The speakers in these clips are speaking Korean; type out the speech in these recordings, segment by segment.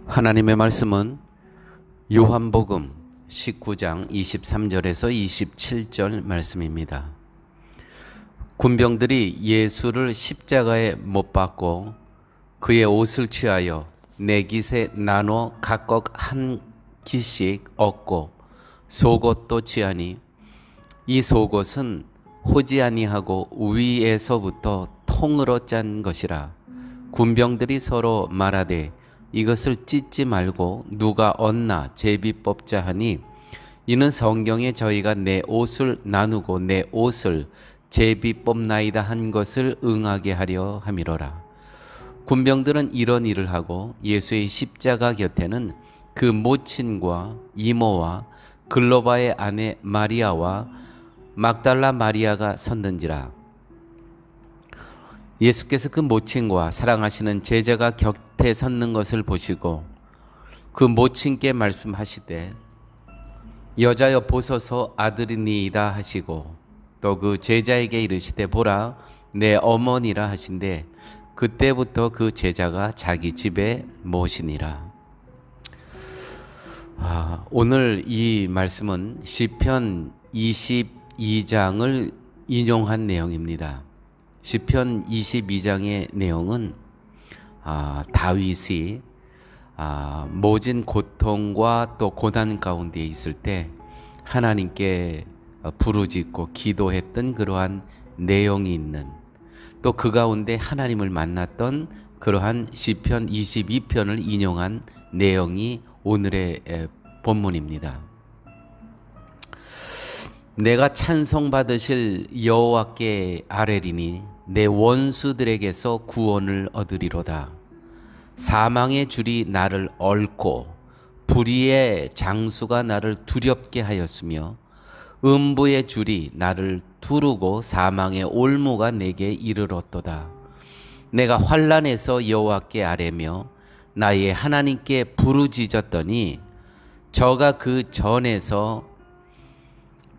하나님의 말씀은 요한복음 19장 23절에서 27절 말씀입니다. 군병들이 예수를 십자가에 못 박고 그의 옷을 취하여 네 깃에 나눠 각각 한 깃씩 얻고 속옷도 취하니 이 속옷은 호지 아니하고 위에서부터 통으로 짠 것이라. 군병들이 서로 말하되 이것을 찢지 말고 누가 얻나 제비 뽑자 하니 이는 성경에 저희가 내 옷을 나누고 내 옷을 제비 뽑나이다 한 것을 응하게 하려 함이로라. 군병들은 이런 일을 하고 예수의 십자가 곁에는 그 모친과 이모와 글로바의 아내 마리아와 막달라 마리아가 섰는지라. 예수께서 그 모친과 사랑하시는 제자가 곁에 섰는 것을 보시고 그 모친께 말씀하시되 여자여 보소서 아들이니이다 하시고 또 그 제자에게 이르시되 보라 내 어머니라 하신대 그때부터 그 제자가 자기 집에 모시니라. 오늘 이 말씀은 시편 22장을 인용한 내용입니다. 시편 22장의 내용은 다윗이 모진 고통과 또 고난 가운데 있을 때 하나님께 부르짖고 기도했던 그러한 내용이 있는, 또 그 가운데 하나님을 만났던 그러한 시편 22편을 인용한 내용이 오늘의 본문입니다. 내가 찬송받으실 여호와께 아뢰리니 내 원수들에게서 구원을 얻으리로다. 사망의 줄이 나를 얽고 불의의 장수가 나를 두렵게 하였으며 음부의 줄이 나를 두르고 사망의 올무가 내게 이르렀도다. 내가 환난에서 여호와께 아뢰며 나의 하나님께 부르짖었더니 저가 그 전에서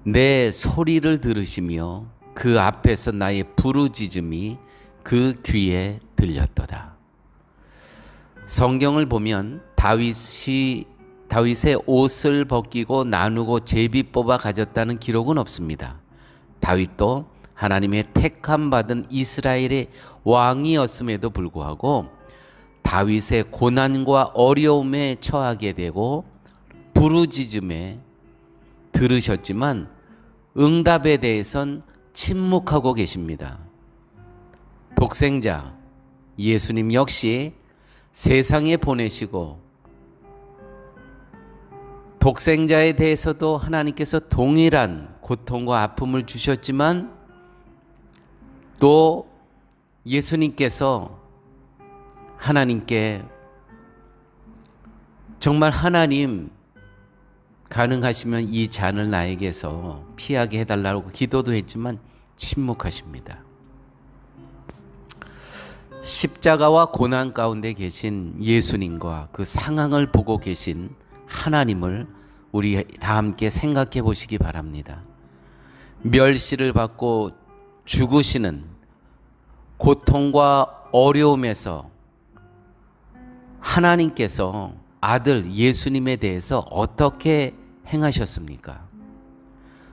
내 소리를 들으시며 그 앞에서 나의 부르짖음이 그 귀에 들렸도다. 성경을 보면 다윗의 옷을 벗기고 나누고 제비 뽑아 가졌다는 기록은 없습니다. 다윗도 하나님의 택함 받은 이스라엘의 왕이었음에도 불구하고 다윗의 고난과 어려움에 처하게 되고 부르짖음에 들으셨지만 응답에 대해선 침묵하고 계십니다. 독생자 예수님 역시 세상에 보내시고 독생자에 대해서도 하나님께서 동일한 고통과 아픔을 주셨지만 또 예수님께서 하나님께 정말 하나님 가능하시면 이 잔을 나에게서 피하게 해달라고 기도도 했지만 침묵하십니다. 십자가와 고난 가운데 계신 예수님과 그 상황을 보고 계신 하나님을 우리 다 함께 생각해 보시기 바랍니다. 멸시를 받고 죽으시는 고통과 어려움에서 하나님께서 아들 예수님에 대해서 어떻게 행하셨습니까?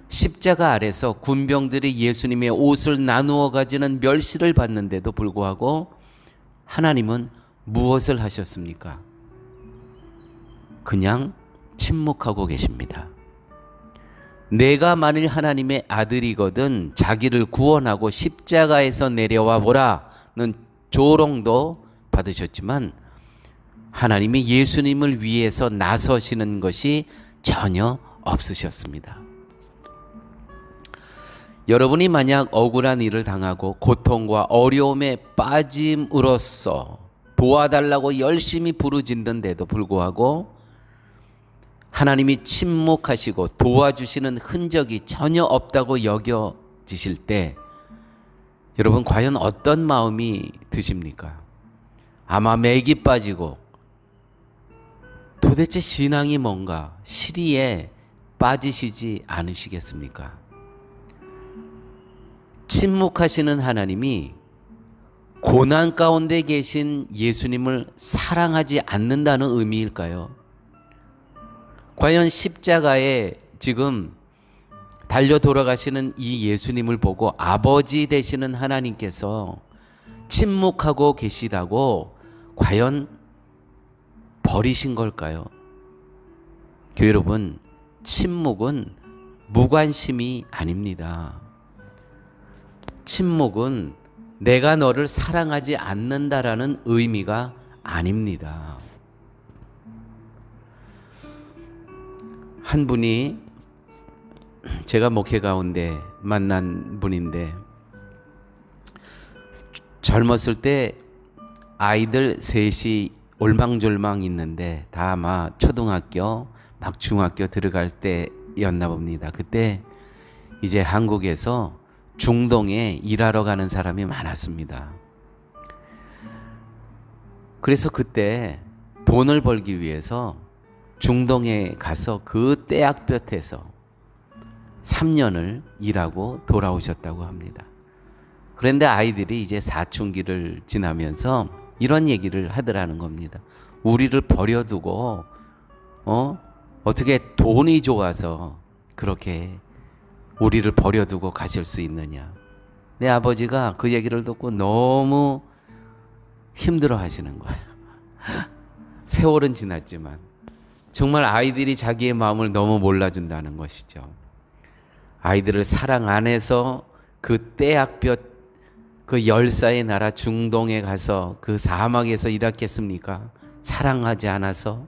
십자가 아래서 군병들이 예수님의 옷을 나누어 가지는 멸시를 받는데도 불구하고 하나님은 무엇을 하셨습니까? 그냥 침묵하고 계십니다. 내가 만일 하나님의 아들이거든 자기를 구원하고 십자가에서 내려와 보라는 조롱도 받으셨지만 하나님이 예수님을 위해서 나서시는 것이 전혀 없으셨습니다. 여러분이 만약 억울한 일을 당하고 고통과 어려움에 빠짐으로써 도와달라고 열심히 부르짖는데도 불구하고 하나님이 침묵하시고 도와주시는 흔적이 전혀 없다고 여겨지실 때 여러분 과연 어떤 마음이 드십니까? 아마 맥이 빠지고 도대체 신앙이 뭔가 시리에 빠지시지 않으시겠습니까? 침묵하시는 하나님이 고난 가운데 계신 예수님을 사랑하지 않는다는 의미일까요? 과연 십자가에 지금 달려 돌아가시는 이 예수님을 보고 아버지 되시는 하나님께서 침묵하고 계시다고 과연 버리신 걸까요? 교회 여러분, 침묵은 무관심이 아닙니다. 침묵은 내가 너를 사랑하지 않는다라는 의미가 아닙니다. 한 분이 제가 목회 가운데 만난 분인데, 젊었을 때 아이들 셋이 올망졸망 있는데 다 아마 초등학교 막 중학교 들어갈 때였나 봅니다. 그때 이제 한국에서 중동에 일하러 가는 사람이 많았습니다. 그래서 그때 돈을 벌기 위해서 중동에 가서 그 떼약볕에서 3년을 일하고 돌아오셨다고 합니다. 그런데 아이들이 이제 사춘기를 지나면서 이런 얘기를 하더라는 겁니다. 우리를 버려두고 어떻게 돈이 좋아서 그렇게 우리를 버려두고 가실 수 있느냐. 내 아버지가 그 얘기를 듣고 너무 힘들어 하시는 거예요. 세월은 지났지만 정말 아이들이 자기의 마음을 너무 몰라준다는 것이죠. 아이들을 사랑 안 해서 그 떼약볕 그 열사의 나라 중동에 가서 그 사막에서 일했겠습니까? 사랑하지 않아서?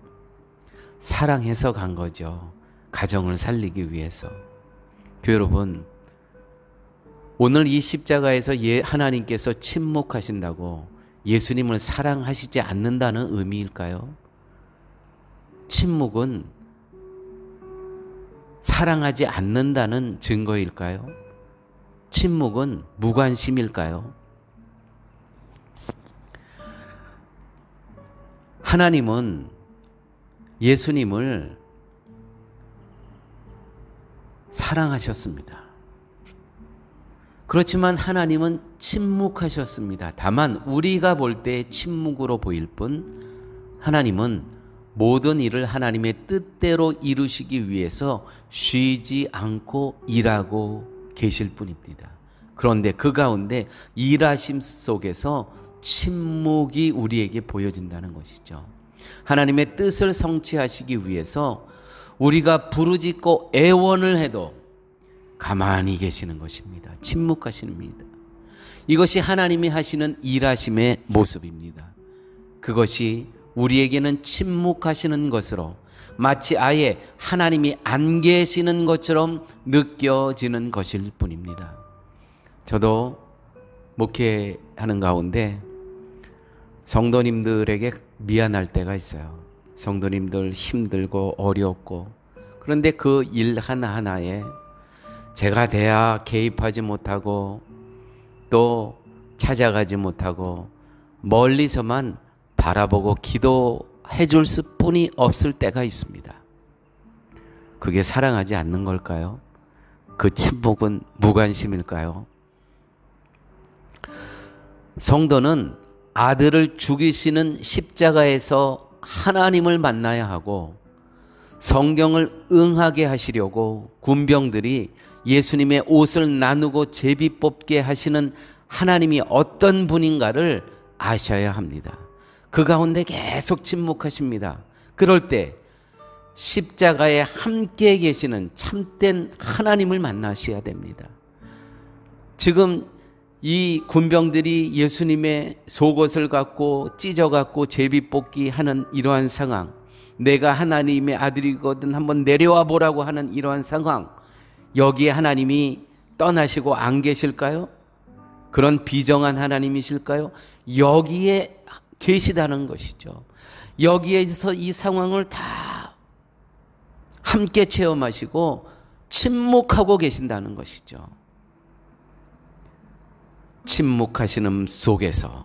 사랑해서 간 거죠. 가정을 살리기 위해서. 교회 여러분, 오늘 이 십자가에서 하나님께서 침묵하신다고 예수님을 사랑하시지 않는다는 의미일까요? 침묵은 사랑하지 않는다는 증거일까요? 침묵은 무관심일까요? 하나님은 예수님을 사랑하셨습니다. 그렇지만 하나님은 침묵하셨습니다. 다만 우리가 볼 때 침묵으로 보일 뿐 하나님은 모든 일을 하나님의 뜻대로 이루시기 위해서 쉬지 않고 일하고 계실 뿐입니다. 그런데 그 가운데 일하심 속에서 침묵이 우리에게 보여진다는 것이죠. 하나님의 뜻을 성취하시기 위해서 우리가 부르짖고 애원을 해도 가만히 계시는 것입니다. 침묵하십니다. 이것이 하나님이 하시는 일하심의 모습입니다. 그것이 우리에게는 침묵하시는 것으로 마치 아예 하나님이 안 계시는 것처럼 느껴지는 것일 뿐입니다. 저도 목회하는 가운데 성도님들에게 미안할 때가 있어요. 성도님들 힘들고 어렵고, 그런데 그 일 하나하나에 제가 돼야 개입하지 못하고 또 찾아가지 못하고 멀리서만 바라보고 기도해 줄 수뿐이 없을 때가 있습니다. 그게 사랑하지 않는 걸까요? 그 침묵은 무관심일까요? 성도는 아들을 죽이시는 십자가에서 하나님을 만나야 하고, 성경을 응하게 하시려고 군병들이 예수님의 옷을 나누고 제비 뽑게 하시는 하나님이 어떤 분인가를 아셔야 합니다. 그 가운데 계속 침묵하십니다. 그럴 때 십자가에 함께 계시는 참된 하나님을 만나셔야 됩니다. 지금 이 군병들이 예수님의 속옷을 갖고 찢어갖고 제비뽑기 하는 이러한 상황, 내가 하나님의 아들이거든 한번 내려와 보라고 하는 이러한 상황, 여기에 하나님이 떠나시고 안 계실까요? 그런 비정한 하나님이실까요? 여기에 계시다는 것이죠. 여기에서 이 상황을 다 함께 체험하시고 침묵하고 계신다는 것이죠. 침묵하시는 속에서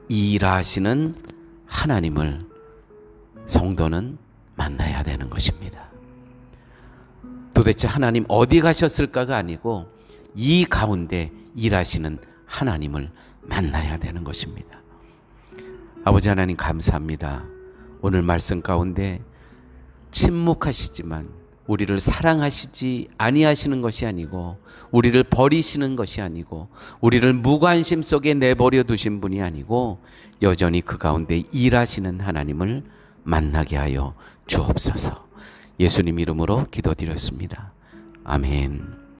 일하시는 하나님을 성도는 만나야 되는 것입니다. 도대체 하나님 어디 가셨을까가 아니고 이 가운데 일하시는 하나님을 만나야 되는 것입니다. 아버지 하나님 감사합니다. 오늘 말씀 가운데 침묵하시지만 우리를 사랑하시지 아니하시는 것이 아니고, 우리를 버리시는 것이 아니고, 우리를 무관심 속에 내버려 두신 분이 아니고 여전히 그 가운데 일하시는 하나님을 만나게 하여 주옵소서. 예수님 이름으로 기도드렸습니다. 아멘.